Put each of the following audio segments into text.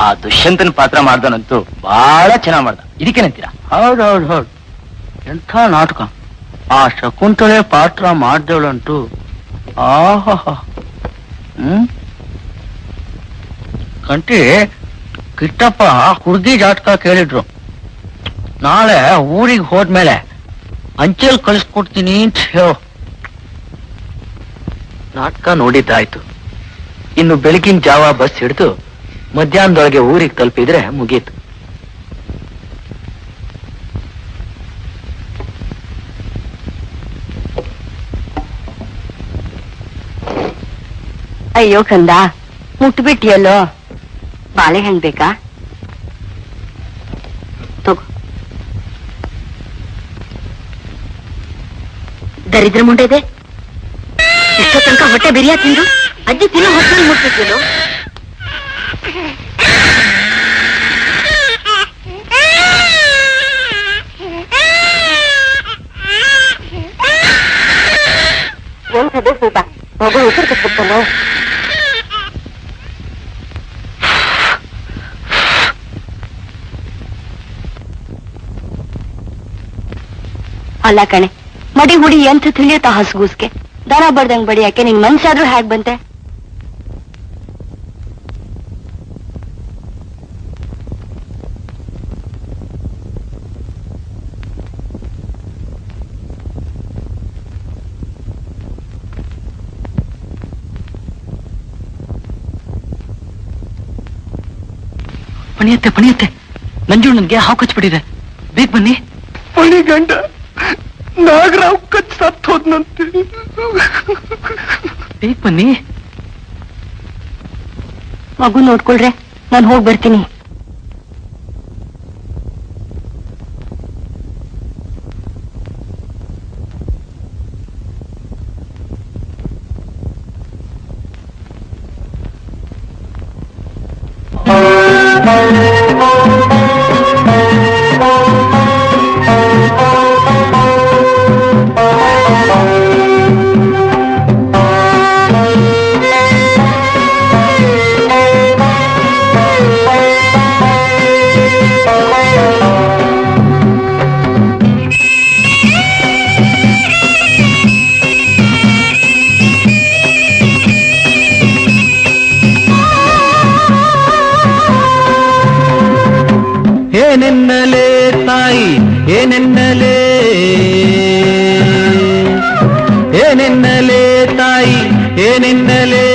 ಆ ದುಷ್ಯಂತನ ಪಾತ್ರ ಮಾಡ್ದನಂತೂ ಬಹಳ ಚೆನ್ನಾಗ್ ಮಾಡ್ದ. ಇದಕ್ಕೇನಂತೀರಾ? ಹೌದು, ಎಂಥ ನಾಟಕ. ಆ ಶಕುಂತಳೆ ಪಾತ್ರ ಮಾಡ್ದವಳಂತೂ ಆಹಾ. ಕಂಟಿ ಕಿಟ್ಟಪ್ಪ ಹುಡುಗಿ ಜಾತಕ ಕೇಳಿದ್ರು. ನಾಳೆ ಊರಿಗೆ ಹೋದ್ಮೇಲೆ ಅಂಚೆಲ್ ಕಳಿಸ್ಕೊಡ್ತೀನಿ ಅಂತ ಹೇಳು. ನಾಟಕ ನೋಡಿದ್ದಾಯ್ತು. ಇನ್ನು ಬೆಳಗಿನ ಜಾವ ಬಸ್ ಹಿಡಿದು ಮಧ್ಯಾಹ್ನದೊಳಗೆ ಊರಿಗೆ ತಲುಪಿದ್ರೆ ಮುಗೀತು. ಅಯ್ಯೋ ಕಂದ, ಮುಟ್ಬಿಟ್ಟಿಯಲ್ಲೋ. ಬಾಳೆಹಣ್ಣು ಬೇಕಾ? ತಗೋ. ದರಿದ್ರ ಮುಂಡೆದೆ ಇಷ್ಟೋ ತನಕ ಹೊಟ್ಟೆ ಬಿರಿಯಾ ತಿಂದು ಅಜ್ಜಿ ತಿನ್ನೋ ಹೊಟ್ಟೆ ಮುಟ್ಬಿಟ್ಟಿಯಲ್ಲೋ. ಎಂಥದ್ದು ಸ್ವಲ್ಪ ಮಗು ಉಸಿರು ಕಟ್ಬಿಡ್ತಾನೆ. ಅಲ್ಲ ಕಣೆ, ಮಡಿ ಹುಡಿ ಎಂಥ ತಿಳಿಯುತ್ತಾ ಹಸುಗೂಸ್ಗೆ ದನ ಬರ್ದಂಗ್ ಬಡಿಯಾಕೆ ನಿನ್ ಮನ್ಸಾದ್ರೂ ಹ್ಯಾಗ್ ಬಂತೆ? ಪಣಿಯತ್ತೆ ನಂಜು ನನ್ಗೆ ಹಾವು ಕಚ್ಬಿಟ್ಟಿದೆ. ಬೇಗ ಬನ್ನಿ. ಪಣಿ ಗಂಡ ನಾಗರಾವ್ ಕಚ್ ಸತ್ ಹೋದ್ನಂತೆ. ಬೇಗ ಬನ್ನಿ. ಮಗು ನೋಡ್ಕೊಳ್ರೆ, ನಾನು ಹೋಗಿ ಬರ್ತೀನಿ. ಏನೆನ್ನಲೇ ತಾಯಿ, ಏನೆನ್ನಲೇ ತಾಯಿ, ಏನೆನ್ನಲೇ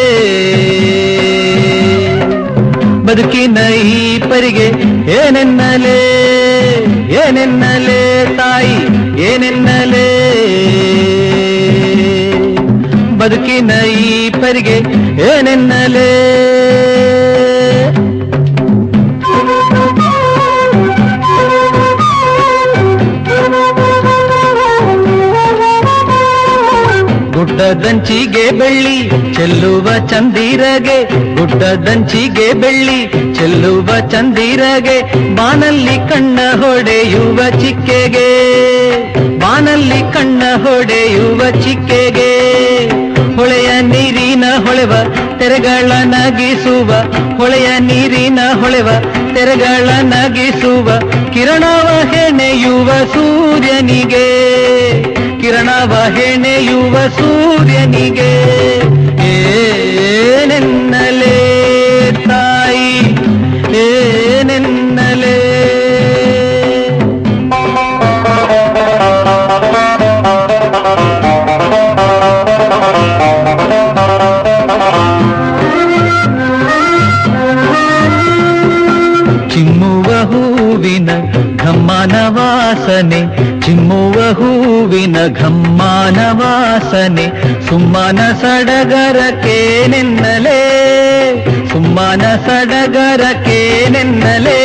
ಬದುಕಿನ ಈ ಪರಿಗೆ ಏನೆನ್ನಲೇ ತಾಯಿ, ಏನೆನ್ನಲೇ ಬದುಕಿನ ಈ ಪರಿಗೆ ಏನೆನ್ನಲೇ. ಗುಡ್ಡದಂಚಿಗೆ ಬೆಳ್ಳಿ ಚೆಲ್ಲುವ ಚಂದಿರಗೆ, ಗುಡ್ಡದಂಚಿಗೆ ಬೆಳ್ಳಿ ಚೆಲ್ಲುವ ಚಂದಿರಗೆ, ಬಾನಲ್ಲಿ ಕಣ್ಣ ಹೊಡೆಯುವ ಚಿಕ್ಕೆಗೆ, ಬಾನಲ್ಲಿ ಕಣ್ಣ ಹೊಡೆಯುವ ಚಿಕ್ಕೆಗೆ, ಹೊಳೆಯ ನೀರಿನ ಹೊಳೆವ ತೆರೆಗಳ ನಗಿಸುವ, ಹೊಳೆಯ ನೀರಿನ ಹೊಳೆವ ತೆರೆಗಳ ನಗಿಸುವ, ಕಿರಣವ ಹೆಣೆಯುವ ಸೂರ್ಯನಿಗೆ, ಕಿರಣವ ಹೆಣೆಯುವ ಸೂರ್ಯನಿಗೆ ಏನೆನ್ನಲೇ ತಾಯಿ, ಏನೆನ್ನಲೇ. ಚಿಮ್ಮುವ ಹೂವಿನ ಘಮ್ಮನ ವಾಸನೆ, ಚಿಮ್ಮುವ ಹೂವಿನ ಘಮ್ಮನ ವಾಸನೆ, ಸುಮ್ಮನ ಸಡಗರಕ್ಕೇನೆನ್ನಲೇ, ಸುಮ್ಮನ ಸಡಗರಕ್ಕೇನೆನ್ನಲೇ.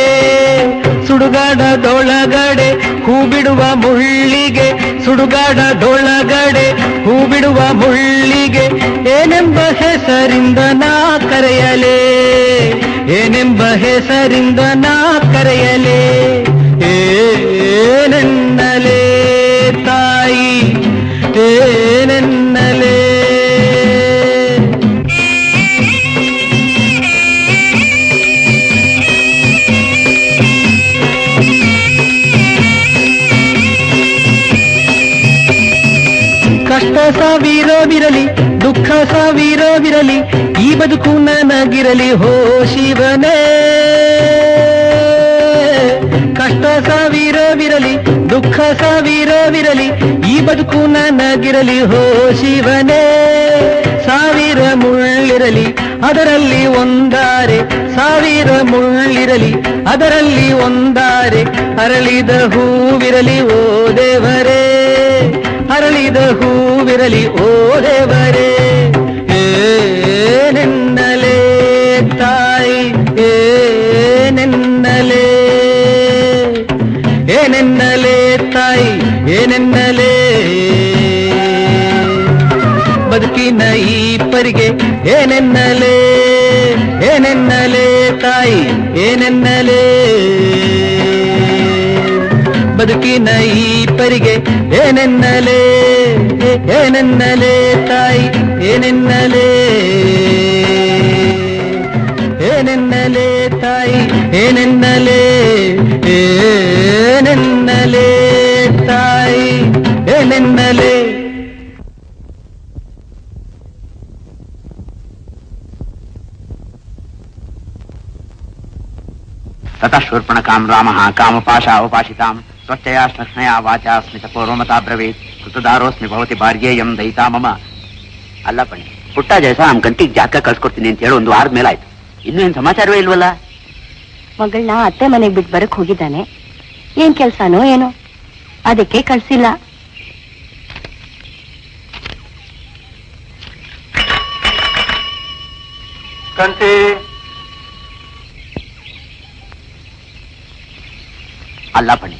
ಸುಡುಗಾಡದೊಳಗಡೆ ಹೂ ಬಿಡುವ ಮುಳ್ಳಿಗೆ, ಸುಡುಗಾಡದೊಳಗಡೆ ಹೂ ಬಿಡುವ ಮುಳ್ಳಿಗೆ, ಏನೆಂಬ ಹೆಸರಿಂದ ನಾ ಕರೆಯಲೇ, ಏನೆಂಬ ಹೆಸರಿಂದ ನಾ ಕರೆಯಲೇ. ಏನೆನ್ನಲೇ ತಾಯಿ, ಏನೆನ್ನಲೇ. ಸಾವಿರವಿರಲಿ ದುಃಖ ಸಾವಿರವಿರಲಿ ಈ ಬದುಕು ನನಗಿರಲಿ ಹೋ ಶಿವನೇ. ಕಷ್ಟ ಸಾವಿರವಿರಲಿ ದುಃಖ ಸಾವಿರವಿರಲಿ ಈ ಬದುಕು ನನಗಿರಲಿ ಹೋ ಶಿವನೇ. ಸಾವಿರ ಮುಳ್ಳಿರಲಿ ಅದರಲ್ಲಿ ಒಂದಾರೆ, ಸಾವಿರ ಮುಳ್ಳಿರಲಿ ಅದರಲ್ಲಿ ಒಂದಾರೆ, ಅರಳಿದ ಹೂವಿರಲಿ ಓ ದೇವರೇ, ಅರಳಿದ ಹೂವಿರಲಿ ಓ ದೇವರೇ. ಏನೆನ್ನಲೇ ತಾಯಿ ಏನೆನ್ನಲೇ, ಏನೆನ್ನಲೇ ತಾಯಿ ಏನೆನ್ನಲೇ. ಬದುಕಿನ ಈ ಪರಿಗೆ ಏನೆನ್ನಲೇ, ಏನೆನ್ನಲೇ ತಾಯಿ ಏನೆನ್ನಲೇ. ಬದುಕಿನ ಈ ಪರಿಗೆ ಏನೆನ್ನಲೇ, ಏನೆನ್ನಲೇ ತಾಯಿ ಏನೆನ್ನಲೇ, ಏನೆನ್ನಲೇ ತಾಯಿ ಏನೆನ್ನಲೇ, ಏನೆನ್ನಲೇ ತಾಯಿ ಏನೆನ್ನಲೇ. ततः शूर्पणखां रामः कामपाशावपाशितां स्वच्छया श्मश्नया वाचा स्मितपूर्वमता ब्रवीत् कृतदारोस्मि भवति भार्येयं दयिता मम. ಅಲ್ಲ ಬನ್ನಿ ಪುಟ್ಟ ಜಯಸ ನಮ್ಮ ಗಂಟಿಗೆ ಜಾಕ ಕಳ್ಸ್ಕೊಡ್ತೀನಿ ಅಂತ ಹೇಳಿ ಒಂದು ವಾರದ ಮೇಲಾಯ್ತು, ಇನ್ನೂ ಏನ್ ಸಮಾಚಾರವೇ ಇಲ್ವಲ್ಲ. ಮಗಳನ್ನ ಅತ್ತೆ ಮನೆಗ್ ಬಿಟ್ಟು ಬರಕ್ ಹೋಗಿದ್ದಾನೆ, ಏನ್ ಕೆಲ್ಸಾನೋ ಏನೋ ಅದಕ್ಕೆ ಕಳ್ಸಿಲ್ಲ. ಕಂತೆ ಅಲ್ಲ ಬನ್ನಿ,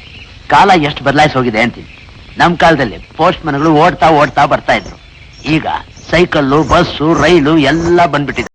ಕಾಲ ಎಷ್ಟು ಬದಲಾಯಿಸಿ ಹೋಗಿದೆ ಅಂತೀನಿ. ನಮ್ ಕಾಲದಲ್ಲಿ ಪೋಸ್ಟ್ ಮನ್ಗಳು ಓಡ್ತಾ ಓಡ್ತಾ ಬರ್ತಾ ಇದ್ರು, ಈಗ ಸೈಕಲ್ಲು ಬಸ್ಸು ರೈಲು ಎಲ್ಲ ಬಂದ್ಬಿಟ್ಟಿದೆ.